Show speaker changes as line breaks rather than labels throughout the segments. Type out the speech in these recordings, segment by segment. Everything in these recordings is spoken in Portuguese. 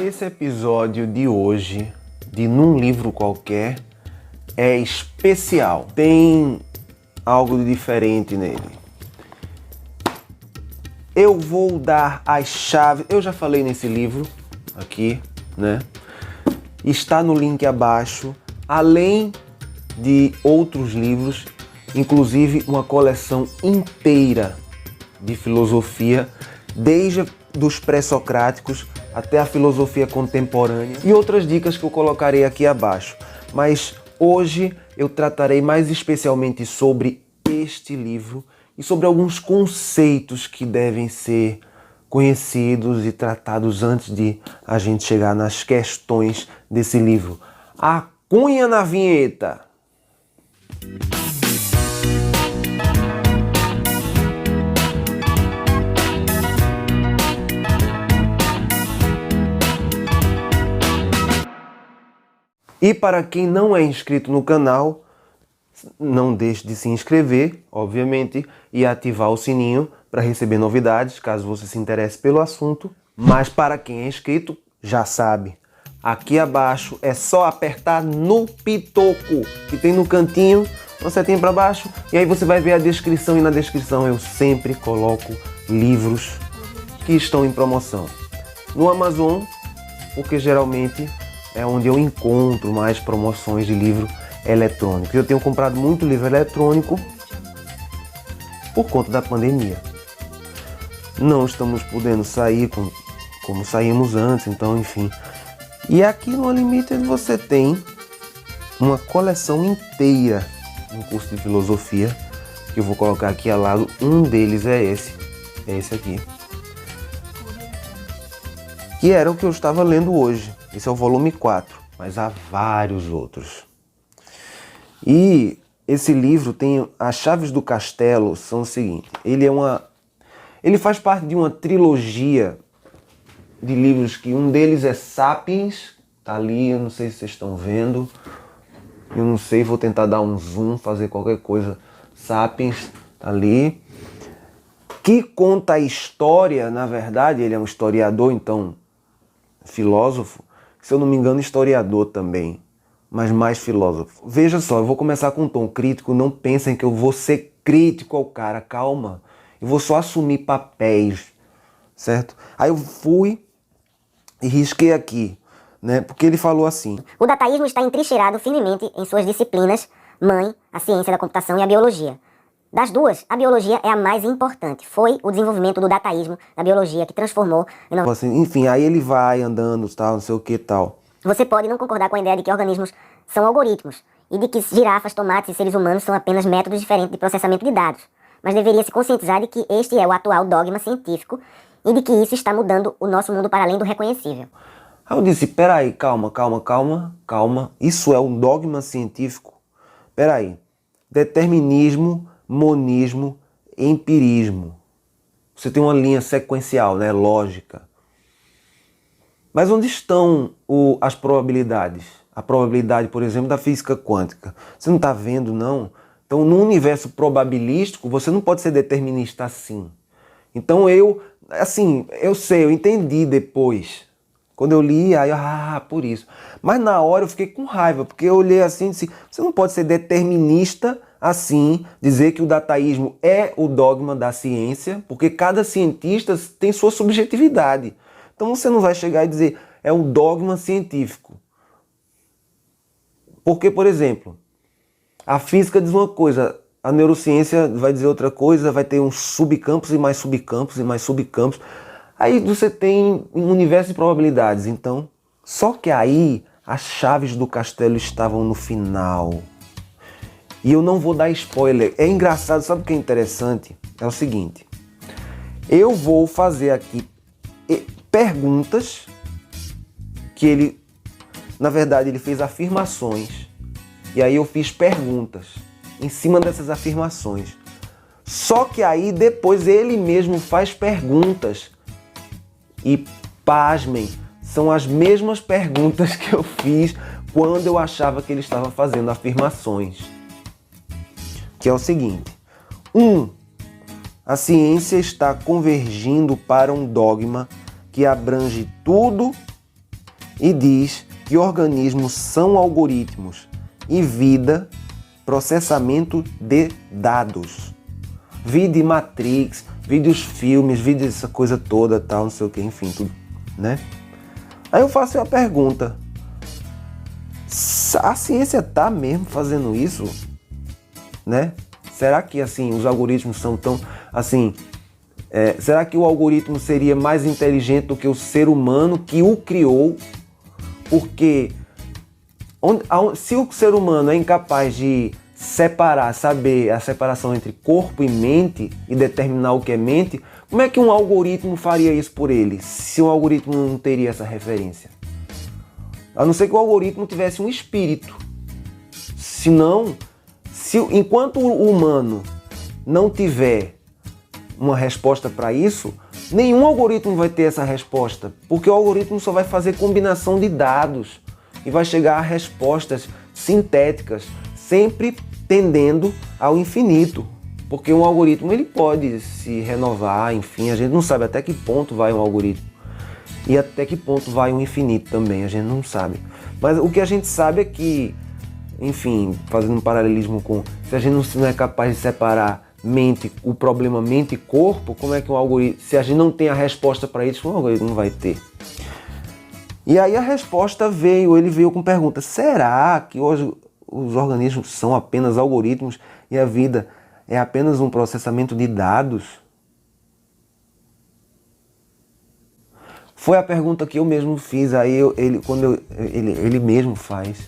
Esse episódio de hoje, de Num Livro Qualquer, é especial. Tem algo de diferente nele. Eu vou dar as chaves. Eu já falei nesse livro aqui, né? Está no link abaixo, além de outros livros, inclusive uma coleção inteira de filosofia, desde dos pré-socráticos até a filosofia contemporânea e outras dicas que eu colocarei aqui abaixo. Mas hoje eu tratarei mais especialmente sobre este livro e sobre alguns conceitos que devem ser conhecidos e tratados antes de a gente chegar nas questões desse livro. A cunha na vinheta! E para quem não é inscrito no canal, não deixe de se inscrever, obviamente, e ativar o sininho para receber novidades, caso você se interesse pelo assunto. Mas para quem é inscrito, já sabe, aqui abaixo é só apertar no pitoco, que tem no cantinho, uma setinha para baixo, e aí você vai ver a descrição, e na descrição eu sempre coloco livros que estão em promoção. No Amazon, porque geralmente é onde eu encontro mais promoções de livro eletrônico. Eu tenho comprado muito livro eletrônico por conta da pandemia. Não estamos podendo sair como saímos antes, então enfim. E aqui no Unlimited você tem uma coleção inteira no curso de filosofia, que eu vou colocar aqui ao lado. Um deles é esse aqui, que era o que eu estava lendo hoje. Esse é o volume 4, mas há vários outros. E esse livro tem as chaves do castelo, são o seguinte: ele faz parte de uma trilogia de livros, que um deles é Sapiens, tá ali, eu não sei se vocês estão vendo, eu não sei, vou tentar dar um zoom, fazer qualquer coisa. Sapiens, tá ali, que conta a história. Na verdade ele é um historiador, então filósofo, se eu não me engano historiador também, mas mais filósofo. Veja só, eu vou começar com um tom crítico, não pensem que eu vou ser crítico ao cara, calma. Eu vou só assumir papéis, certo? Aí eu fui e risquei aqui, né? Porque ele falou assim:
o dataísmo está entrincheirado firmemente em suas disciplinas mãe, a ciência da computação e a biologia. Das duas, a biologia é a mais importante. Foi o desenvolvimento do dataísmo na biologia que transformou...
Enfim, aí ele vai andando, tal, não sei o que tal.
Você pode não concordar com a ideia de que organismos são algoritmos e de que girafas, tomates e seres humanos são apenas métodos diferentes de processamento de dados, mas deveria se conscientizar de que este é o atual dogma científico e de que isso está mudando o nosso mundo para além do reconhecível.
Aí eu disse: peraí, calma. Isso é um dogma científico? Peraí. Determinismo, monismo, empirismo. Você tem uma linha sequencial, né? Lógica. Mas onde estão as probabilidades? A probabilidade, por exemplo, da física quântica. Você não está vendo, não? Então, no universo probabilístico, você não pode ser determinista assim. Então, eu sei, eu entendi depois. Quando eu li, aí, por isso. Mas na hora eu fiquei com raiva, porque eu olhei assim e disse: você não pode ser determinista assim, dizer que o dataísmo é o dogma da ciência, porque cada cientista tem sua subjetividade. Então você não vai chegar e dizer é um dogma científico. Porque, por exemplo, a física diz uma coisa, a neurociência vai dizer outra coisa, vai ter uns subcampos e mais subcampos e mais subcampos. Aí você tem um universo de probabilidades, então. Só que aí as chaves do castelo estavam no final. E eu não vou dar spoiler. É engraçado, sabe o que é interessante? É o seguinte: eu vou fazer aqui perguntas que ele, na verdade, ele fez afirmações. E aí eu fiz perguntas em cima dessas afirmações. Só que aí depois ele mesmo faz perguntas. E pasmem, são as mesmas perguntas que eu fiz quando eu achava que ele estava fazendo afirmações. Que é o seguinte: 1. A ciência está convergindo para um dogma que abrange tudo e diz que organismos são algoritmos e vida, processamento de dados. Vide Matrix, vide os filmes, vide essa coisa toda, tal, não sei o que, enfim, tudo, né? Aí eu faço a pergunta, a ciência está mesmo fazendo isso, né? Será que, assim, os algoritmos são tão, assim, será que o algoritmo seria mais inteligente do que o ser humano que o criou? Porque se o ser humano é incapaz de saber a separação entre corpo e mente e determinar o que é mente, como é que um algoritmo faria isso por ele, se o algoritmo não teria essa referência? A não ser que o algoritmo tivesse um espírito. Senão, enquanto o humano não tiver uma resposta para isso, nenhum algoritmo vai ter essa resposta, porque o algoritmo só vai fazer combinação de dados e vai chegar a respostas sintéticas, sempre tendendo ao infinito, porque um algoritmo ele pode se renovar, enfim, a gente não sabe até que ponto vai um algoritmo e até que ponto vai um infinito também, a gente não sabe. Mas o que a gente sabe é que, enfim, fazendo um paralelismo com, se a gente não é capaz de separar o problema mente e corpo, como é que um algoritmo, se a gente não tem a resposta para isso, um algoritmo não vai ter? E aí a resposta ele veio com pergunta, será que hoje os organismos são apenas algoritmos e a vida é apenas um processamento de dados? Foi a pergunta que eu mesmo fiz, aí ele mesmo faz.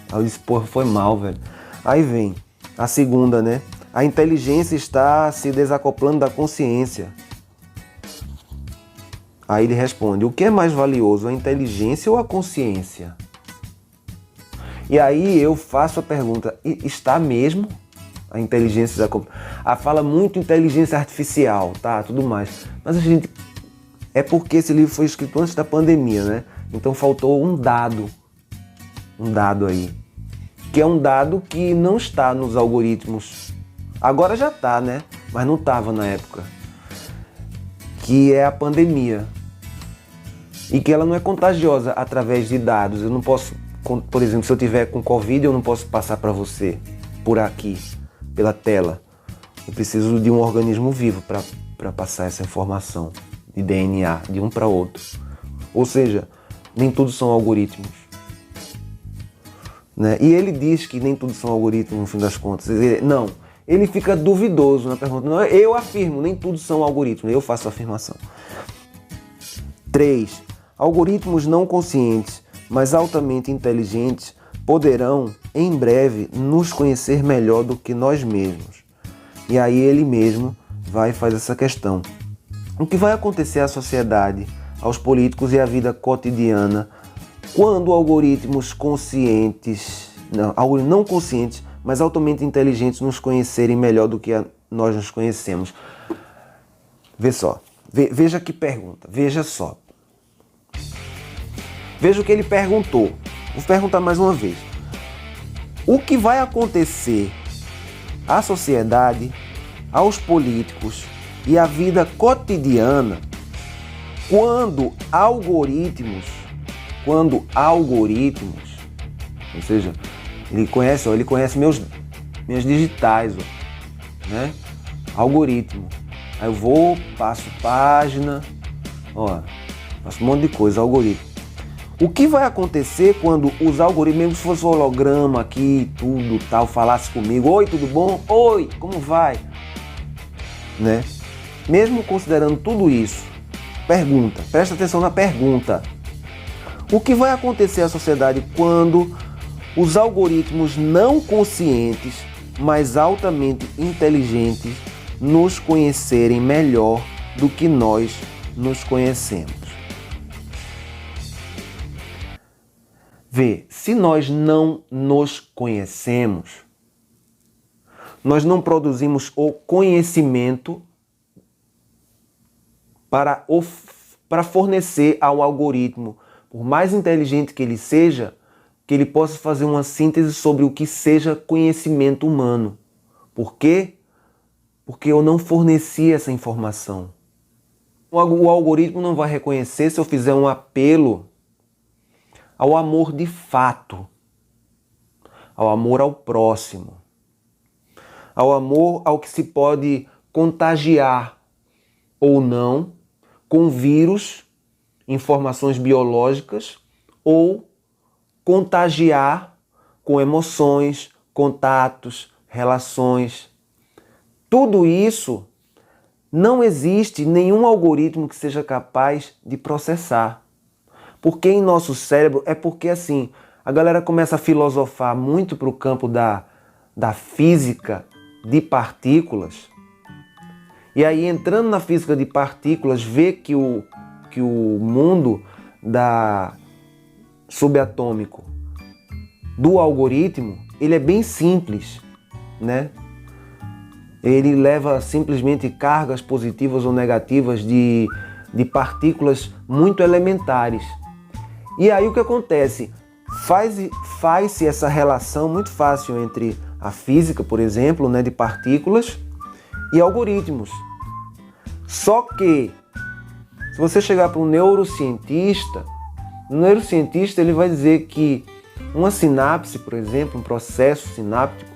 Aí eu disse, porra, foi mal, velho. Aí vem a segunda, né? A inteligência está se desacoplando da consciência. Aí ele responde, o que é mais valioso, a inteligência ou a consciência? E aí eu faço a pergunta, está mesmo a inteligência desacoplando? Fala muito inteligência artificial, tá, tudo mais. Mas a gente... É porque esse livro foi escrito antes da pandemia, né? Então faltou um dado aí, que é um dado que não está nos algoritmos. Agora já está, né? Mas não estava na época. Que é a pandemia. E que ela não é contagiosa através de dados. Eu não posso, por exemplo, se eu tiver com Covid, eu não posso passar para você por aqui, pela tela. Eu preciso de um organismo vivo para passar essa informação de DNA de um para outro. Ou seja, nem tudo são algoritmos. Né? E ele diz que nem tudo são algoritmos no fim das contas. Ele fica duvidoso na pergunta. Não, eu afirmo, nem tudo são algoritmos. Eu faço a afirmação. 3. Algoritmos não conscientes, mas altamente inteligentes, poderão, em breve, nos conhecer melhor do que nós mesmos. E aí ele mesmo vai fazer essa questão. O que vai acontecer à sociedade, aos políticos e à vida cotidiana quando algoritmos não conscientes, mas altamente inteligentes nos conhecerem melhor do que nós nos conhecemos? Veja que pergunta, veja só. Veja o que ele perguntou. Vou perguntar mais uma vez. O que vai acontecer à sociedade, aos políticos e à vida cotidiana quando algoritmos, ou seja, ele conhece minhas digitais, né? Algoritmo. Aí eu vou, passo página, faço um monte de coisa, algoritmo. O que vai acontecer quando os algoritmos, mesmo se fosse holograma aqui, tudo, tal, falasse comigo, oi, tudo bom? Oi, como vai? Né? Mesmo considerando tudo isso, presta atenção na pergunta. O que vai acontecer à sociedade quando os algoritmos não conscientes, mas altamente inteligentes, nos conhecerem melhor do que nós nos conhecemos? Se nós não nos conhecemos, nós não produzimos o conhecimento para fornecer ao algoritmo, por mais inteligente que ele seja, que ele possa fazer uma síntese sobre o que seja conhecimento humano. Por quê? Porque eu não forneci essa informação. O algoritmo não vai reconhecer se eu fizer um apelo ao amor de fato, ao amor ao próximo, ao amor ao que se pode contagiar ou não com vírus, informações biológicas, ou contagiar com emoções, contatos, relações. Tudo isso não existe nenhum algoritmo que seja capaz de processar. Porque em nosso cérebro é porque assim, a galera começa a filosofar muito para o campo da física de partículas. E aí, entrando na física de partículas, vê que o mundo subatômico do algoritmo, ele é bem simples, né? Ele leva simplesmente cargas positivas ou negativas de partículas muito elementares. E aí o que acontece? Faz-se essa relação muito fácil entre a física, por exemplo, né, de partículas e algoritmos. Só que, se você chegar para um neurocientista, o neurocientista ele vai dizer que uma sinapse, por exemplo, um processo sináptico,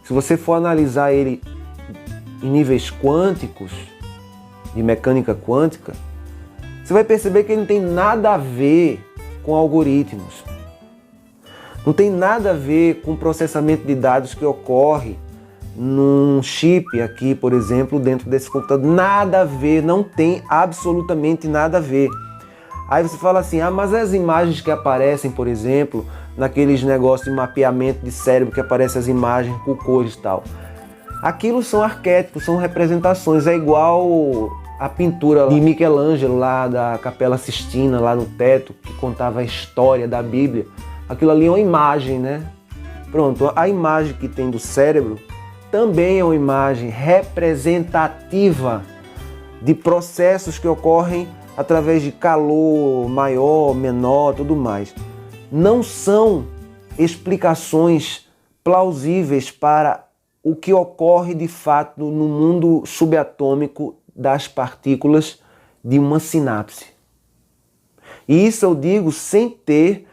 se você for analisar ele em níveis quânticos, de mecânica quântica, você vai perceber que ele não tem nada a ver com algoritmos. Não tem nada a ver com o processamento de dados que ocorre num chip aqui, por exemplo, dentro desse computador. Nada a ver, não tem absolutamente nada a ver. Aí você fala assim, mas as imagens que aparecem, por exemplo, naqueles negócios de mapeamento de cérebro, que aparecem as imagens com cores e tal. Aquilo são arquétipos, são representações, é igual a pintura de Michelangelo lá da Capela Sistina, lá no teto, que contava a história da Bíblia. Aquilo ali é uma imagem, né? Pronto, a imagem que tem do cérebro também é uma imagem representativa de processos que ocorrem através de calor maior, menor, tudo mais. Não são explicações plausíveis para o que ocorre de fato no mundo subatômico das partículas de uma sinapse. E isso eu digo sem ter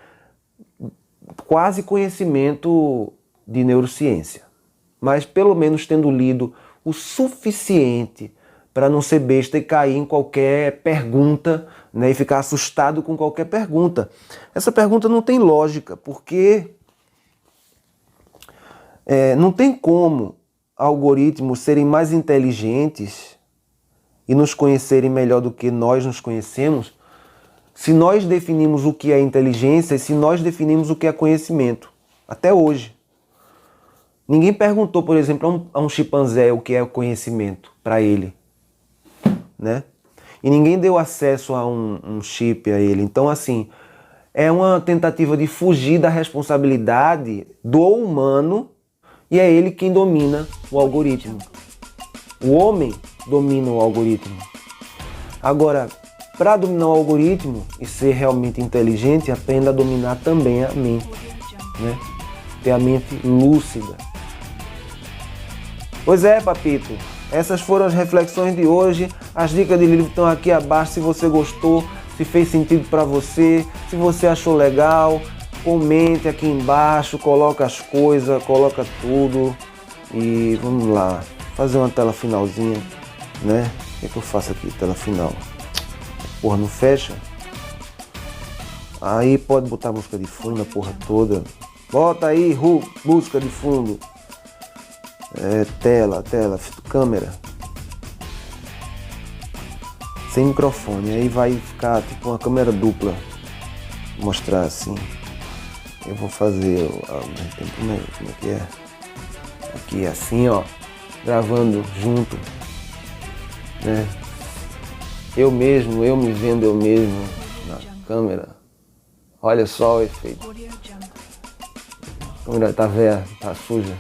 quase conhecimento de neurociência, mas pelo menos tendo lido o suficiente para não ser besta e cair em qualquer pergunta, né, e ficar assustado com qualquer pergunta. Essa pergunta não tem lógica, porque não tem como algoritmos serem mais inteligentes e nos conhecerem melhor do que nós nos conhecemos se nós definimos o que é inteligência e se nós definimos o que é conhecimento. Até hoje. Ninguém perguntou, por exemplo, a um chimpanzé o que é o conhecimento para ele, né? E ninguém deu acesso a um chip a ele. Então, assim, é uma tentativa de fugir da responsabilidade do humano e é ele quem domina o algoritmo. O homem domina o algoritmo. Agora, para dominar o algoritmo e ser realmente inteligente, aprenda a dominar também a mente, né? Ter a mente lúcida. Pois é, papito. Essas foram as reflexões de hoje. As dicas de livro estão aqui abaixo. Se você gostou, se fez sentido para você, se você achou legal, comente aqui embaixo, coloca as coisas, coloca tudo. E vamos lá, fazer uma tela finalzinha, né? O que eu faço aqui, tela final? Porra, não fecha? Aí pode botar música de fundo, a porra toda. Bota aí, música de fundo. Tela, câmera. Sem microfone, aí vai ficar tipo uma câmera dupla. Vou mostrar assim. Eu vou fazer como é que é? Aqui assim, ó, gravando junto, né? Eu mesmo, eu me vendo eu mesmo na câmera. Olha só o efeito. A câmera tá velha, tá suja.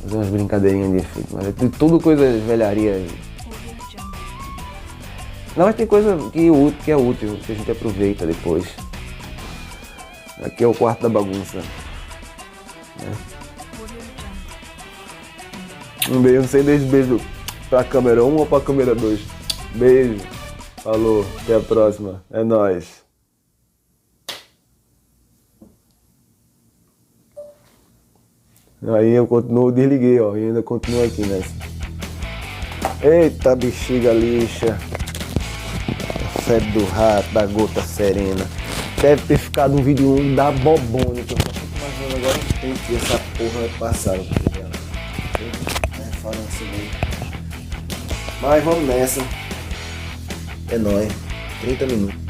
Fazer umas brincadeirinhas de efeito, mas é tudo coisa velharia aí. Não, mas tem coisa que é útil, que a gente aproveita depois. Aqui é o quarto da bagunça. Né? Um beijo, não sei, beijo pra câmera 1 ou pra câmera 2. Beijo. Falou, até a próxima. É nóis. Aí eu continuo, desliguei, ó, e ainda continuo aqui nessa. Eita, bexiga lixa. Febre do rato, da gota serena. Deve ter ficado um vídeo da bobona, que eu só fico imaginando agora o tempo que essa porra vai passar. Falando assim mesmo. Mas vamos nessa. É nóis. 30 minutos.